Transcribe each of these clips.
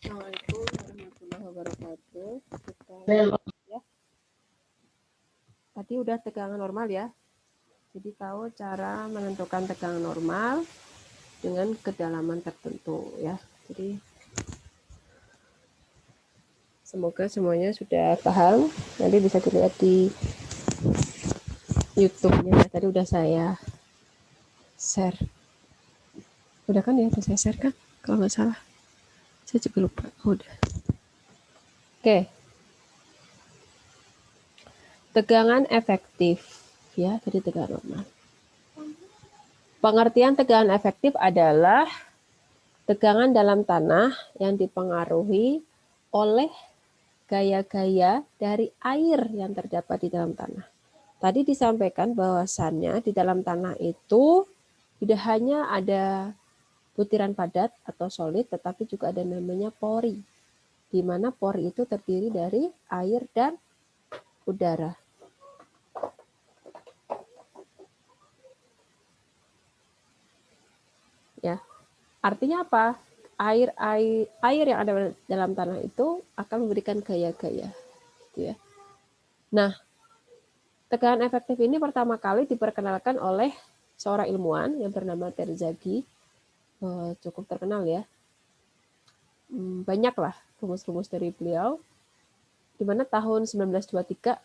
Assalamualaikum warahmatullahi wabarakatuh. Kita, ya. Tadi udah tegangan normal ya. Jadi tahu cara menentukan tegangan normal dengan kedalaman tertentu ya. Jadi semoga semuanya sudah paham. Nanti bisa dilihat di YouTube-nya. Tadi udah saya share. Udah kan ya, udah saya share kan? Kalau nggak salah. Saya juga lupa. Udah. Oke. Tegangan efektif ya, jadi tegangan normal. Pengertian tegangan efektif adalah tegangan dalam tanah yang dipengaruhi oleh gaya-gaya dari air yang terdapat di dalam tanah. Tadi disampaikan bahwasannya di dalam tanah itu tidak hanya ada butiran padat atau solid, tetapi juga ada namanya pori, di mana pori itu terdiri dari air dan udara. Ya, artinya apa? Air yang ada dalam tanah itu akan memberikan gaya-gaya, gitu ya. Nah, tegangan efektif ini pertama kali diperkenalkan oleh seorang ilmuwan yang bernama Terzaghi, cukup terkenal ya. Banyaklah rumus-rumus dari beliau. Di mana tahun 1923,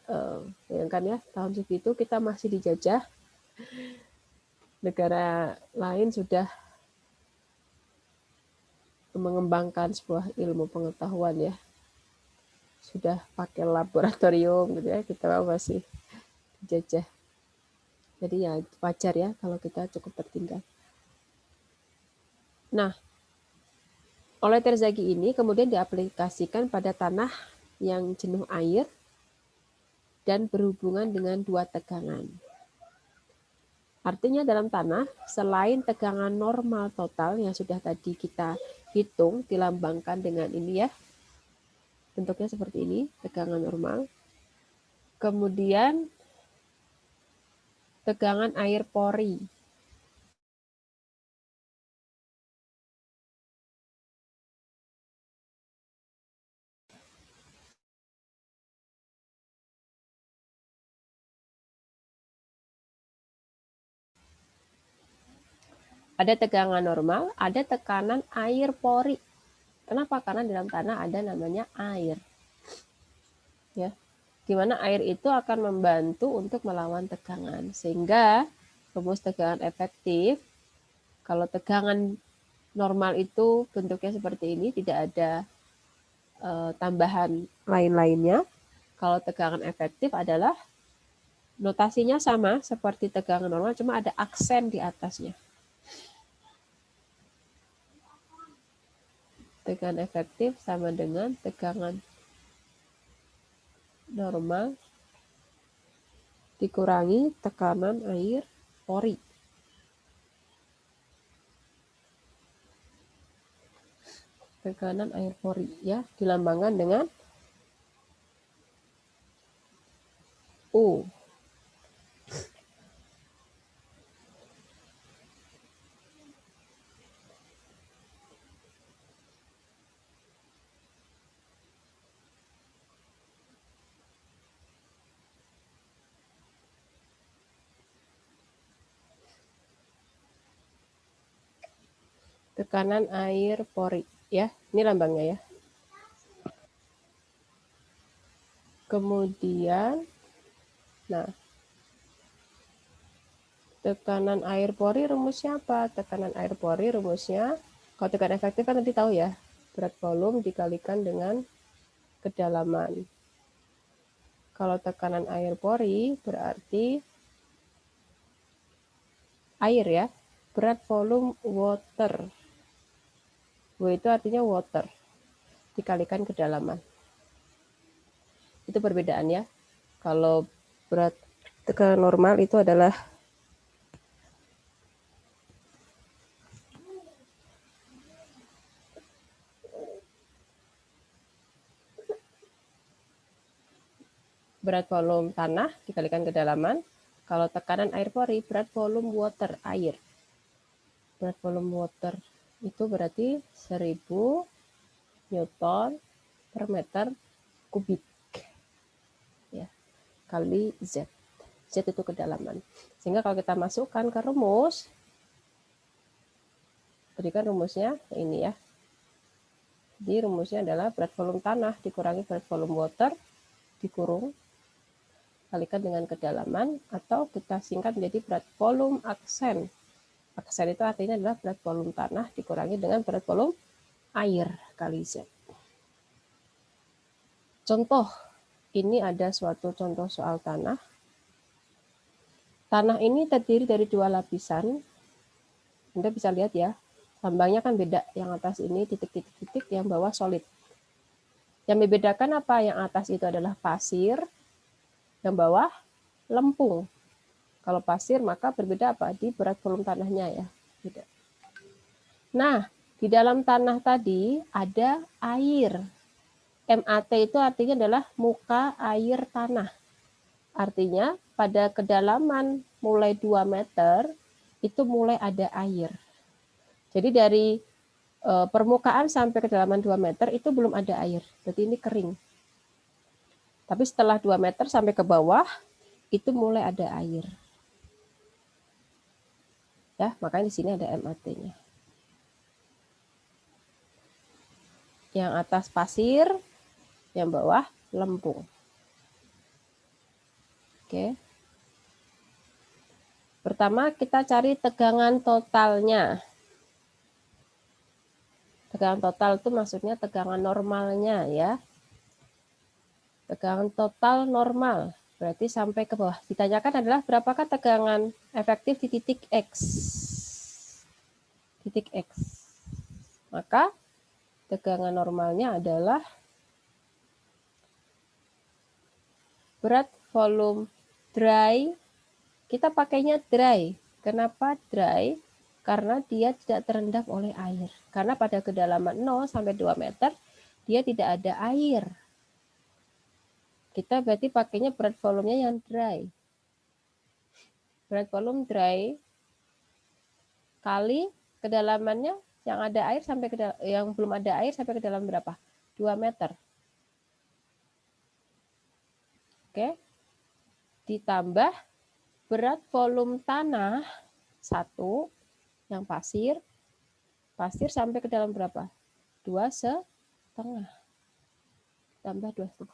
bayangkan ya, tahun segitu kita masih dijajah. Negara lain sudah mengembangkan sebuah ilmu pengetahuan ya. Sudah pakai laboratorium gitu ya, kita masih dijajah. Jadi ya wajar ya kalau kita cukup tertinggal. Nah, oleh Terzaghi ini kemudian diaplikasikan pada tanah yang jenuh air dan berhubungan dengan dua tegangan. Artinya dalam tanah, selain tegangan normal total yang sudah tadi kita hitung, dilambangkan dengan ini ya, bentuknya seperti ini, tegangan normal. Kemudian tegangan air pori. Ada tegangan normal, ada tekanan air pori. Kenapa? Karena dalam tanah ada namanya air. Ya, gimana air itu akan membantu untuk melawan tegangan. Sehingga rumus tegangan efektif, kalau tegangan normal itu bentuknya seperti ini, tidak ada tambahan lain-lainnya. Kalau tegangan efektif adalah notasinya sama seperti tegangan normal, cuma ada aksen di atasnya. Tegangan efektif sama dengan tegangan normal dikurangi tekanan air pori. Tekanan air pori ya, dilambangkan dengan U. Tekanan air pori ya, ini lambangnya ya. Kemudian nah, tekanan air pori rumusnya apa? Tekanan air pori rumusnya, kalau tekanan efektif kan nanti tahu ya, berat volume dikalikan dengan kedalaman. Kalau tekanan air pori berarti air ya, berat volume water. W itu artinya water, dikalikan kedalaman. Itu perbedaan ya. Kalau berat tekanan normal itu adalah berat volume tanah dikalikan kedalaman. Kalau tekanan air pori, berat volume water, air. Berat volume water itu berarti 1000 Newton per meter kubik ya, kali Z. Z itu kedalaman. Sehingga kalau kita masukkan ke rumus, berikan rumusnya ini ya. Jadi rumusnya adalah berat volume tanah dikurangi berat volume water dikurung kalikan dengan kedalaman, atau kita singkat menjadi berat volume aksen. Aksen itu artinya adalah berat volume tanah dikurangi dengan berat volume air kali Z. Contoh, ini ada suatu contoh soal tanah. Tanah ini terdiri dari 2 lapisan. Anda bisa lihat ya, lambangnya kan beda. Yang atas ini titik-titik-titik, yang bawah solid. Yang membedakan apa? Yang atas itu adalah pasir, yang bawah lempung. Kalau pasir maka berbeda apa? Di berat volume tanahnya ya. Beda. Nah, di dalam tanah tadi ada air. MAT itu artinya adalah muka air tanah. Artinya pada kedalaman mulai 2 meter itu mulai ada air. Jadi dari permukaan sampai kedalaman 2 meter itu belum ada air. Berarti ini kering. Tapi setelah 2 meter sampai ke bawah itu mulai ada air. Ya, makanya di sini ada MAT-nya. Yang atas pasir, yang bawah lempung. Oke. Pertama kita cari tegangan totalnya. Tegangan total itu maksudnya tegangan normalnya ya. Tegangan total normal, berarti sampai ke bawah. Ditanyakan adalah berapakah tegangan efektif di titik X. Titik X. Maka tegangan normalnya adalah berat volume dry. Kita pakainya dry. Kenapa dry? Karena dia tidak terendam oleh air. Karena pada kedalaman 0 sampai 2 meter, dia tidak ada air. Kita berarti pakainya berat volumenya yang dry. Berat volume dry kali kedalamannya yang ada air sampai ke yang belum ada air sampai ke dalam berapa? 2 meter. Oke. Ditambah berat volume tanah 1 yang pasir. Pasir sampai ke dalam berapa? 2,5. Tambah 2,5.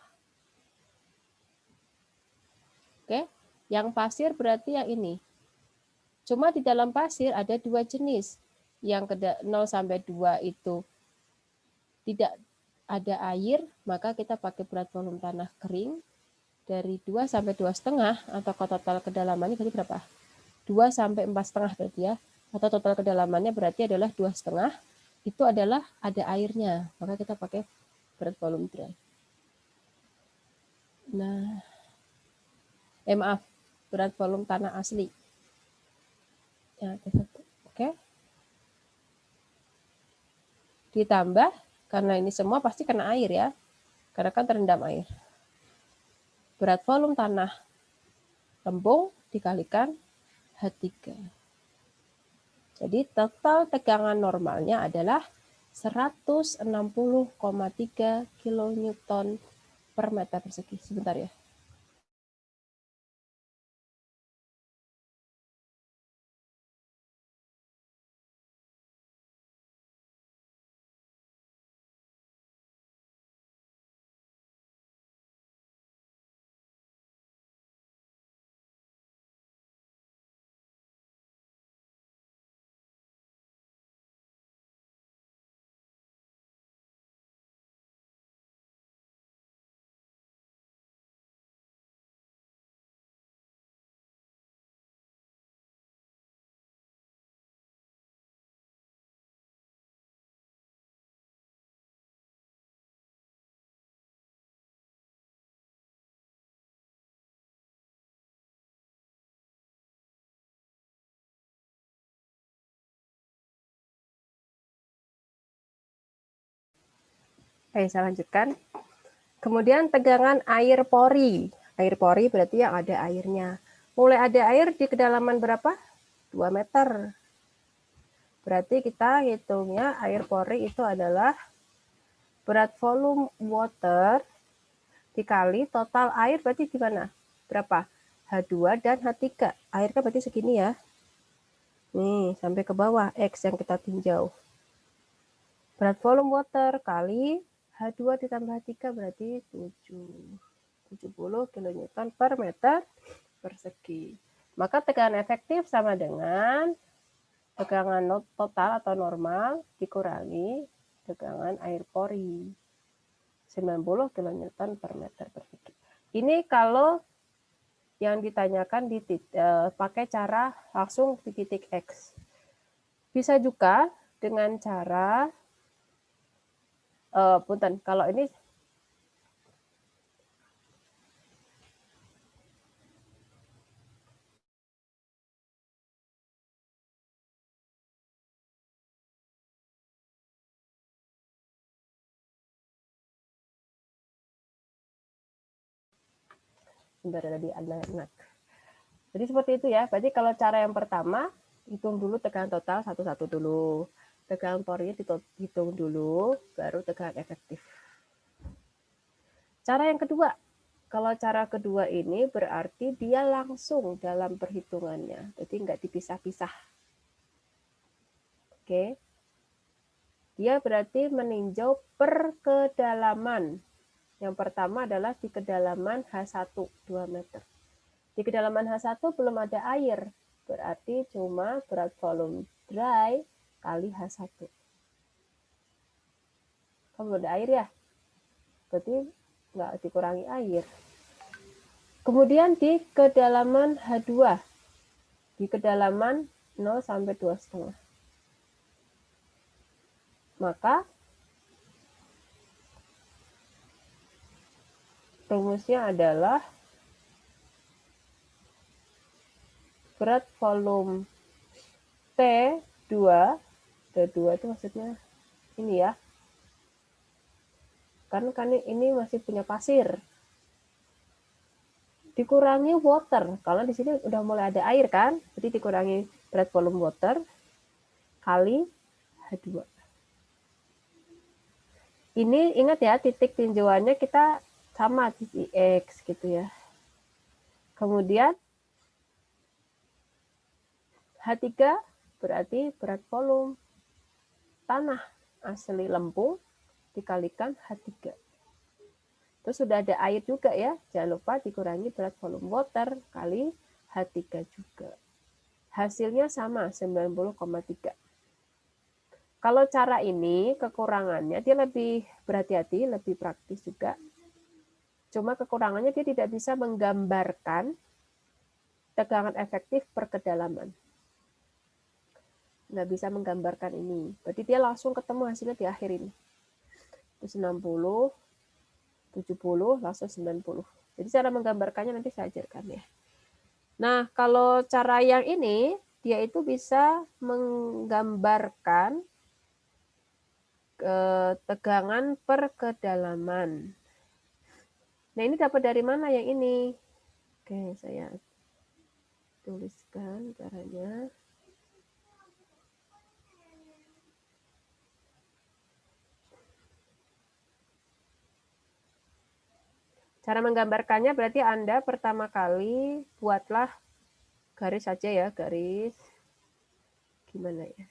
Oke. Yang pasir berarti yang ini. Cuma di dalam pasir ada 2 jenis. Yang 0 sampai 2 itu tidak ada air, maka kita pakai berat volume tanah kering dari 2 sampai 2,5 atau total kedalamannya berarti berapa? 2 sampai 4,5 berarti ya. Atau total kedalamannya berarti adalah 2,5. Itu adalah ada airnya, maka kita pakai berat volume dry. Nah, maaf, berat volume tanah asli. Ya, oke. Ditambah, karena ini semua pasti kena air ya, karena kan terendam air. Berat volume tanah lempung dikalikan H3. Jadi total tegangan normalnya adalah 160,3 kN per meter persegi. Sebentar ya. Oke, saya lanjutkan. Kemudian tegangan air pori. Air pori berarti yang ada airnya. Mulai ada air di kedalaman berapa? 2 meter. Berarti kita hitungnya air pori itu adalah Berat volume water dikali total air berarti gimana? Berapa? H2 dan H3. Air kan berarti segini ya. Nih, sampai ke bawah X yang kita tinjau. Berat volume water kali H2 ditambah H3 berarti 70 kN per meter persegi. Maka tekanan efektif sama dengan tegangan total atau normal dikurangi tegangan air pori. 90 kN per meter persegi. Ini kalau yang ditanyakan pakai cara langsung di titik X. Bisa juga dengan cara punten, kalau ini sebentar tadi anak. Jadi seperti itu ya. Berarti kalau cara yang pertama, hitung dulu tegangan total satu-satu dulu. Tegangan porinya hitung dulu, baru tegangan efektif. Cara yang kedua, kalau cara kedua ini berarti dia langsung dalam perhitungannya. Jadi nggak dipisah-pisah. Oke. Dia berarti meninjau per kedalaman. Yang pertama adalah di kedalaman H1, 2 meter. Di kedalaman H1 belum ada air, berarti cuma berat volume dry kali H1. Kan belum ada air ya, berarti nggak dikurangi air. Kemudian di kedalaman H2, di kedalaman 0 sampai 2,5. Maka rumusnya adalah berat volume T2, T2 itu maksudnya ini ya, kan ini masih punya pasir, dikurangi water, karena di sini udah mulai ada air kan, jadi dikurangi berat volume water kali H2. Ini ingat ya, titik tinjauannya kita sama titik X gitu ya. Kemudian H3 berarti berat volume tanah asli Lempung dikalikan H3. Terus sudah ada air juga ya, jangan lupa dikurangi berat volume water kali H3 juga. Hasilnya sama, 90,3. Kalau cara ini kekurangannya dia lebih berhati-hati, lebih praktis juga. Cuma kekurangannya dia tidak bisa menggambarkan tegangan efektif per kedalaman. Nggak bisa menggambarkan ini. Berarti dia langsung ketemu hasilnya di akhir ini. Terus 60, 70, langsung 90. Jadi cara menggambarkannya nanti saya ajarkan ya. Nah, kalau cara yang ini, dia itu bisa menggambarkan tegangan per kedalaman. Nah, ini dapat dari mana yang ini? Oke, saya tuliskan caranya. Cara menggambarkannya berarti Anda pertama kali buatlah garis saja ya, garis gimana ya?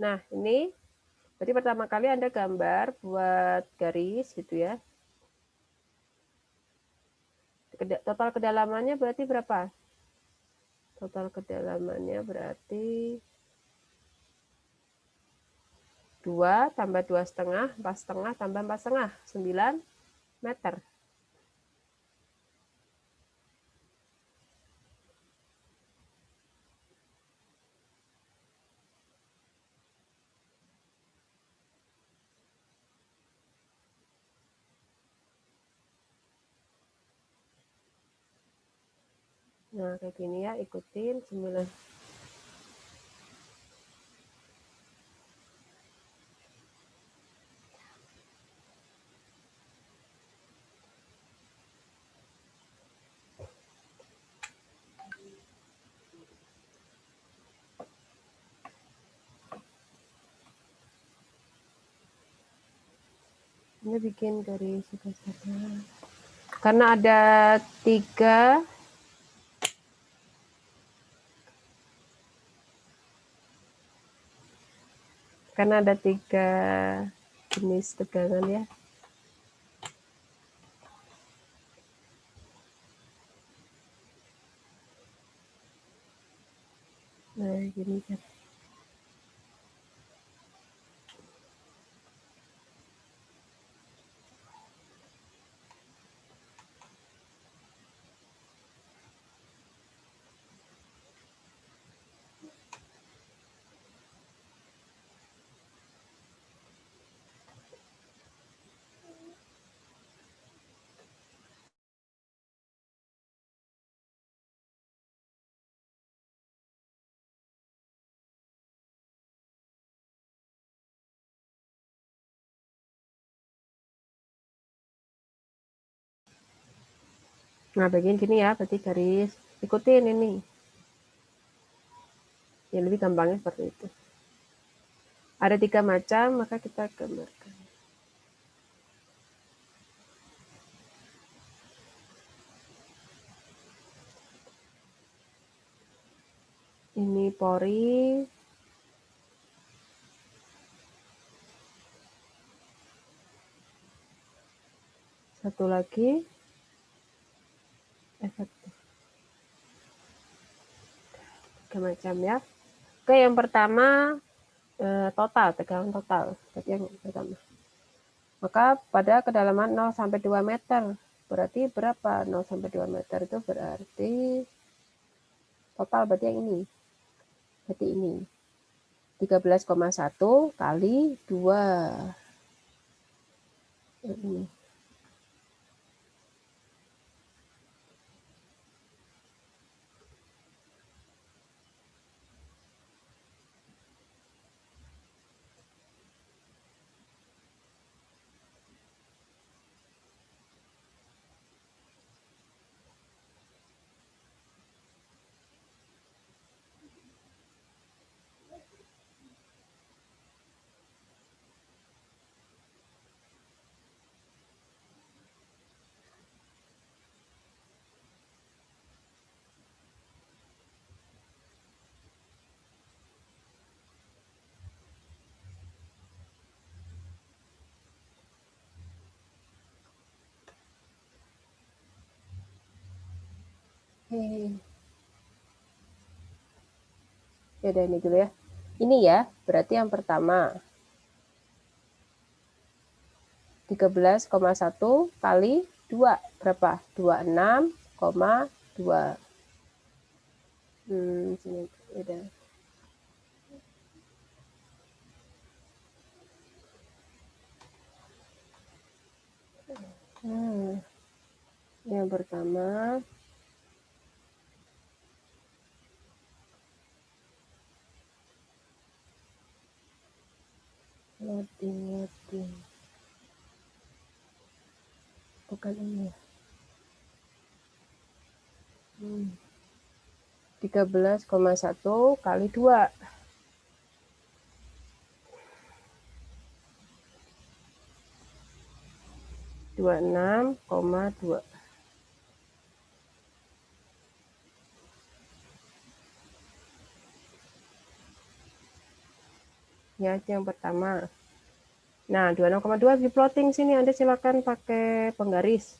Nah, ini berarti pertama kali Anda gambar buat garis gitu ya. Total kedalamannya berarti berapa? Total kedalamannya berarti 2 tambah 2,5, 4,5 tambah 4,5, 9 meter. Nah, kayak gini ya, ikutin 9. Ini bikin garis karena ada 3 jenis tegangan ya. Nah, gini kan. Nah, bagian gini ya, berarti garis ikutin ini. Ya, lebih gampangnya seperti itu. Ada 3 macam, maka kita gambarkan. Ini pori. Satu lagi efektif. 3 macam ya. Oke, yang pertama total, tegangan total. Berarti yang pertama. Maka pada kedalaman 0 sampai 2 meter. Berarti berapa? 0 sampai 2 meter itu berarti total berarti yang ini. Berarti ini. 13,1 kali 2. Ini. Ya udah ini dulu ya. Ini ya, berarti yang pertama 13,1 kali 2 berapa? 26,2. Sini udah. Yang pertama loading. Bukan ini ya. 13,1 kali 2. 26,2. Ya, itu yang pertama. Nah, 26,2 di plotting sini, Anda silakan pakai penggaris.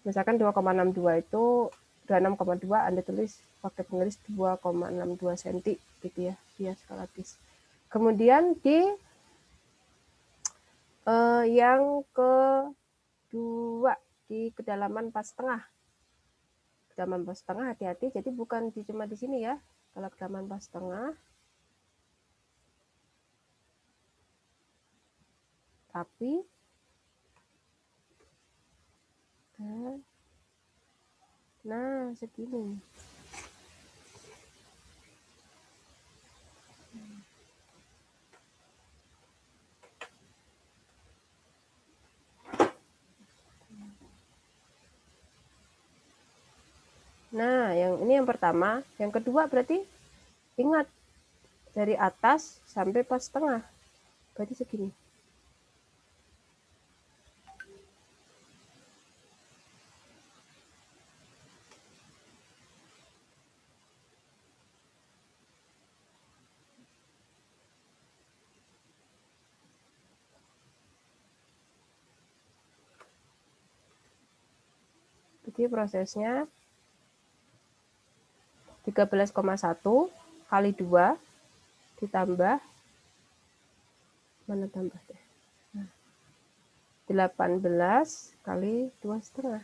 Misalkan 2,62 itu 26,2 Anda tulis pakai penggaris 2,62 cm gitu ya, via skalatis. Kemudian di yang kedua di kedalaman 4,5. Kedalaman 4,5 hati-hati, jadi bukan cuma di sini ya. Kalau kedalaman 4,5, tapi nah segini. Nah, yang ini yang pertama. Yang kedua berarti ingat dari atas sampai 4,5. Berarti segini. Jadi prosesnya 13,1 kali 2 ditambah mana tambah deh. 18 kali 2,5.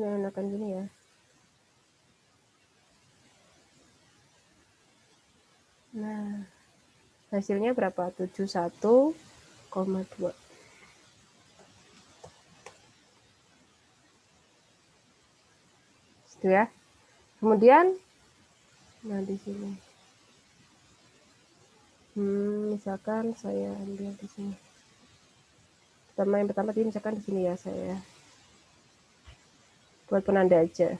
Ini enakan gini ya. Nah, hasilnya berapa? 71,2. Itu ya. Kemudian, nah di sini. Misalkan saya ambil di sini. Yang pertama tadi misalkan di sini ya saya. Buat penanda aja.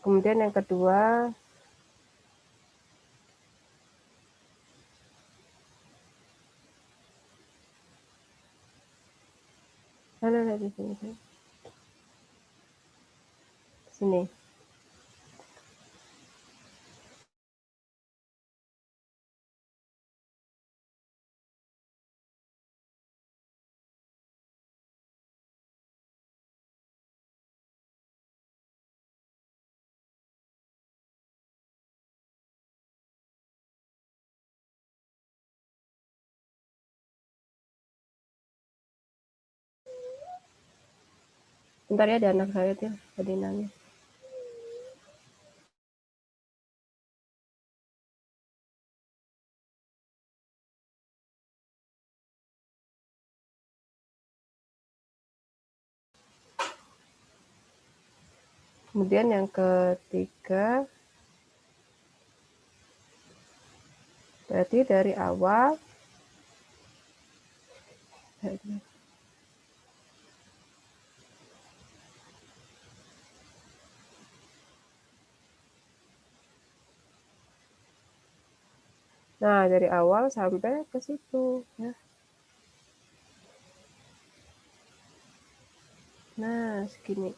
Kemudian yang kedua, nah, di sini. Sini. Bentar ya, ada anak saya tuh, tadi nangis. Kemudian yang ketiga, berarti dari awal nah dari awal sampai ke situ ya. Nah, segini.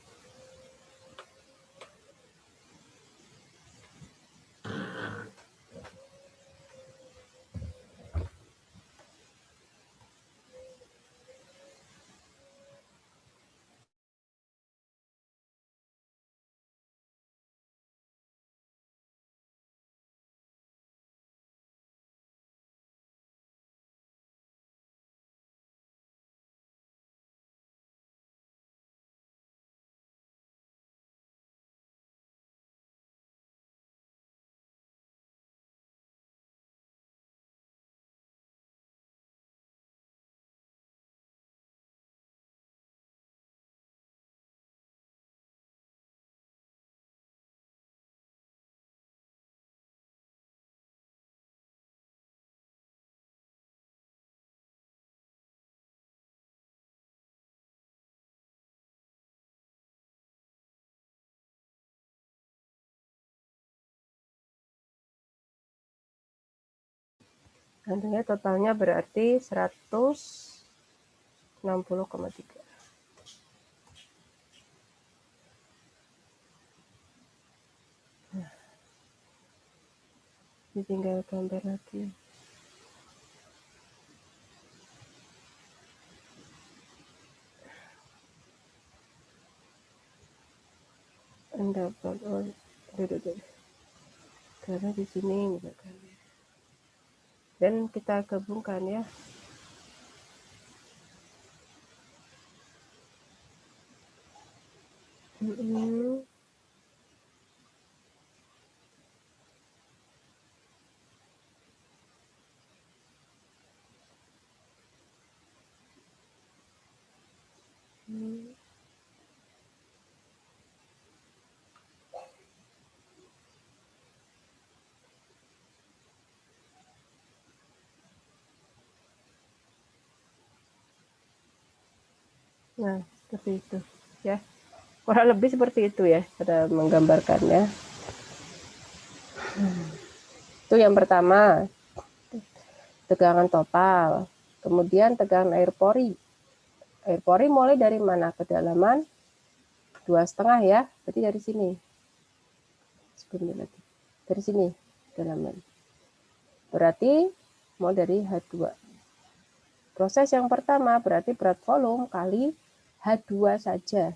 Tentunya totalnya berarti 160,3. Nah, ini tinggal gambar lagi. Dapat karena di sini misalkan. Dan kita gabungkan ya. Nah, seperti itu ya. Kurang lebih seperti itu ya, pada menggambarkannya. Itu yang pertama, tegangan total. Kemudian tegangan air pori. Air pori mulai dari mana? Kedalaman 2,5 ya. Berarti dari sini. Sebelumnya lagi. Dari sini kedalaman. Berarti mau dari H2. Proses yang pertama berarti berat volume kali H2 saja.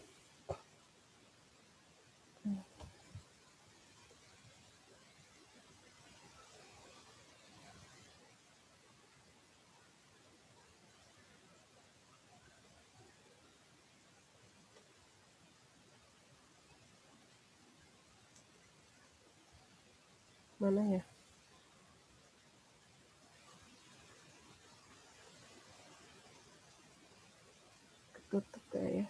Mana ya? Ketutup ya.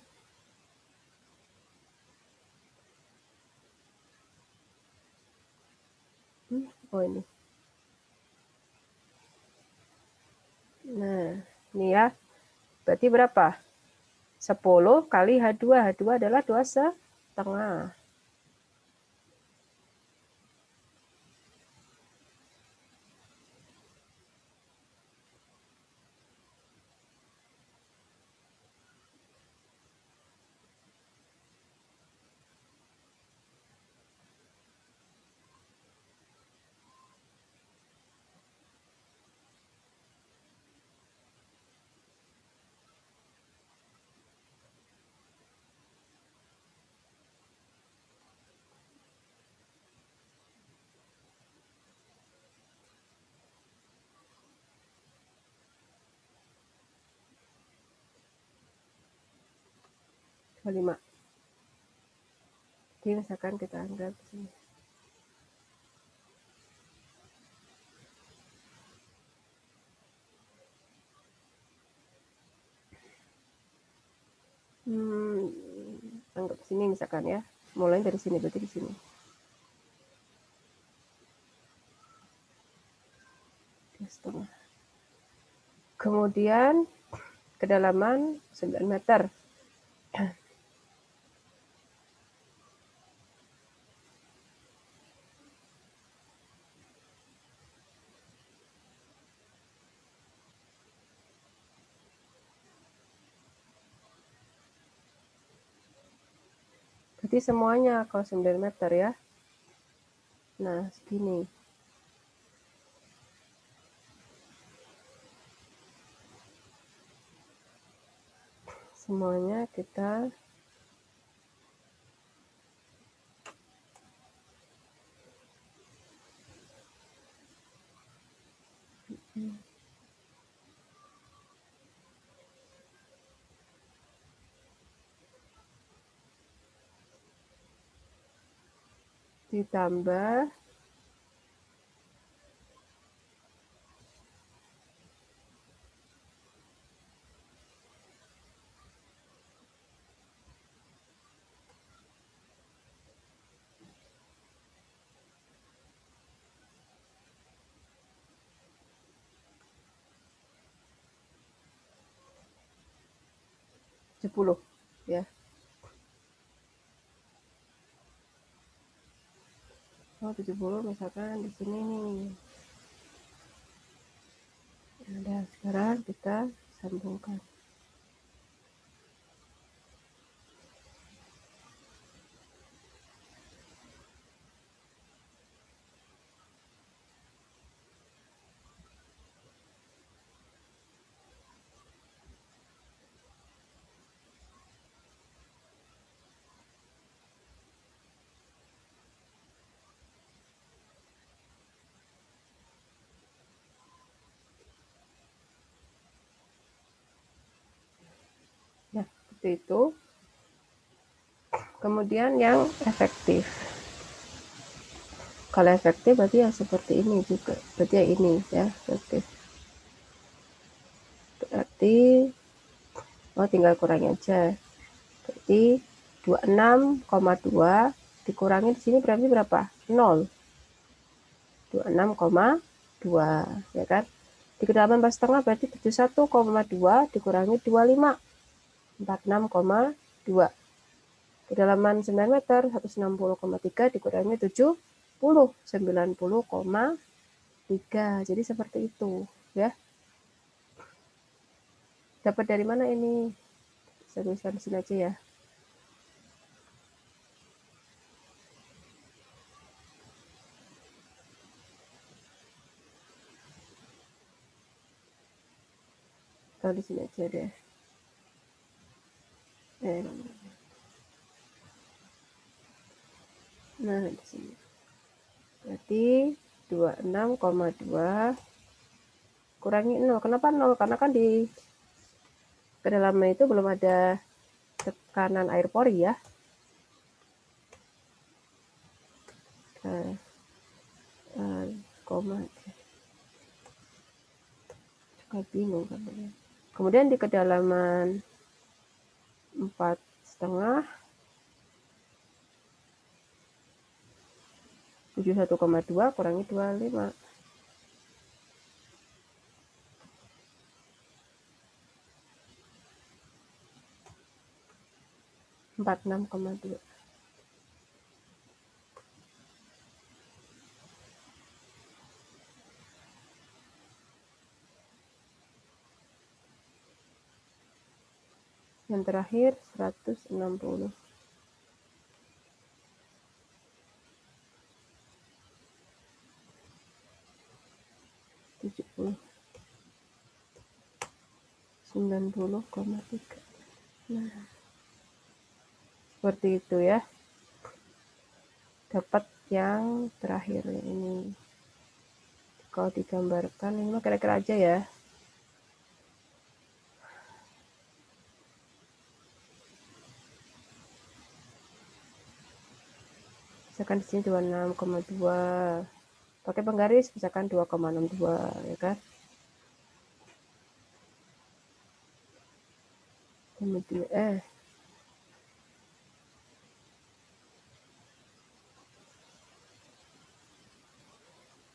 Oh ini. Nah, ini ya. Berarti berapa? 10 kali H2. H2 adalah 2,5. Kelima. Jadi misalkan kita anggap di sini. Anggap sini misalkan ya. Mulai dari sini, berarti di sini. Setengah. Kemudian kedalaman 9 meter. Berarti semuanya kalau 9 meter ya. Nah, segini. Semuanya kita ditambah 70 ya. Oh, 70 misalkan di sini nih. Nah, sekarang kita sambungkan. Nah, seperti itu. Kemudian yang efektif. Kalau efektif berarti yang seperti ini juga. Berarti yang ini ya, efektif. Berarti tinggal kurangi aja. Berarti 26,2 dikurangi di sini berarti berapa? 0. 26,2 ya kan? Di kedalaman 4,5 berarti 71,2 dikurangi 25. 46,2. Kedalaman 9 meter 160,3 dikurangi 70 90,3. Jadi seperti itu ya. Dapat dari mana ini? Saya tuliskan di sini aja ya. Taruh di sini aja deh. Nah, di sini. Berarti 26,2 kurangi 0. Kenapa 0? Karena kan di kedalaman itu belum ada tekanan air pori ya. Koma. Juga bingung kan. Kemudian di kedalaman 4,5 71,2 kurangi 25. 46,2. Yang terakhir 160. 70. 90,3. Nah, seperti itu ya. Dapat yang terakhir ini. Kalau digambarkan ini mah kira-kira aja ya. Misalkan di sini 26,2. Pakai penggaris misalkan 2,62 ya kan.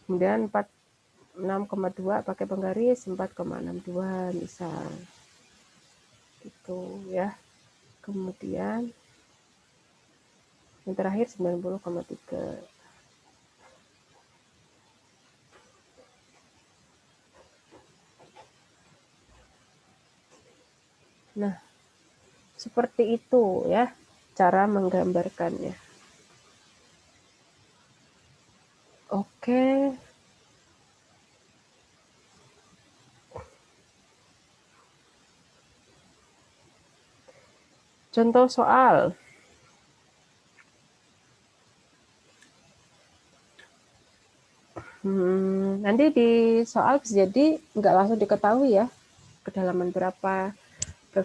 Kemudian 46,2 pakai penggaris 4,62 misal. Gitu ya. Kemudian yang terakhir 90,3. Nah, seperti itu ya cara menggambarkannya. Oke. Contoh soal. Nanti di soal bisa jadi nggak langsung diketahui ya kedalaman berapa,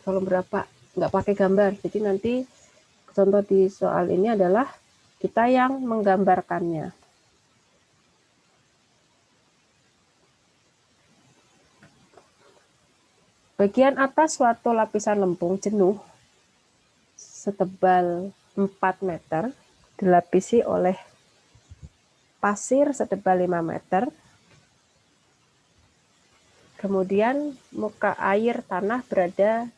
volume berapa, nggak pakai gambar. Jadi nanti contoh di soal ini adalah kita yang menggambarkannya. Bagian atas suatu lapisan lempung jenuh setebal 4 meter dilapisi oleh pasir setebal 5 meter. Kemudian muka air tanah berada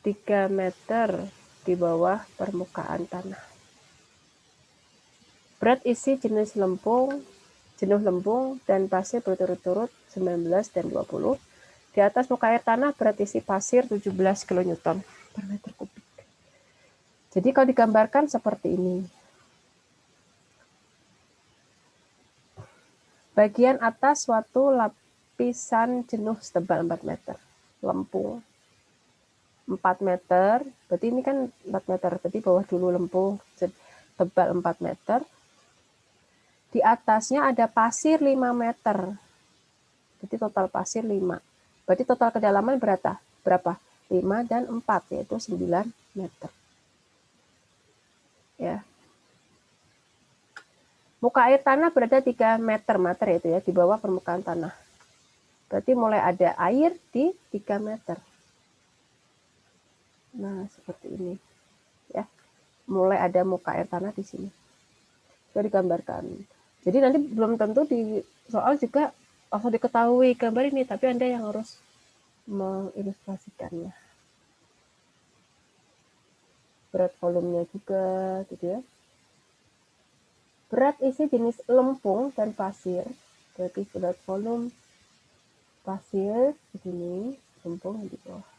3 meter di bawah permukaan tanah. Berat isi jenis lempung jenuh lempung dan pasir berturut-turut 19 dan 20. Di atas muka air tanah berat isi pasir 17 kilonewton per meter kubik. Jadi kalau digambarkan seperti ini. Bagian atas suatu lapisan jenuh setebal 4 meter. Lempung 4 meter, berarti ini kan 4 meter, berarti bawah dulu lempung tebal 4 meter. Di atasnya ada pasir 5 meter. Jadi total pasir 5. Berarti total kedalaman berapa? 5 dan 4, yaitu 9 meter. Ya. Muka air tanah berada 3 meter yaitu ya, di bawah permukaan tanah. Berarti mulai ada air di 3 meter. Nah, seperti ini. Ya. Mulai ada muka air tanah di sini. Sudah digambarkan. Jadi nanti belum tentu di soal juga langsung diketahui gambar ini, tapi Anda yang harus mengilustrasikannya. Berat volumenya juga, gitu ya. Berat isi jenis lempung dan pasir, berarti berat volume pasir begini, lempung di bawah.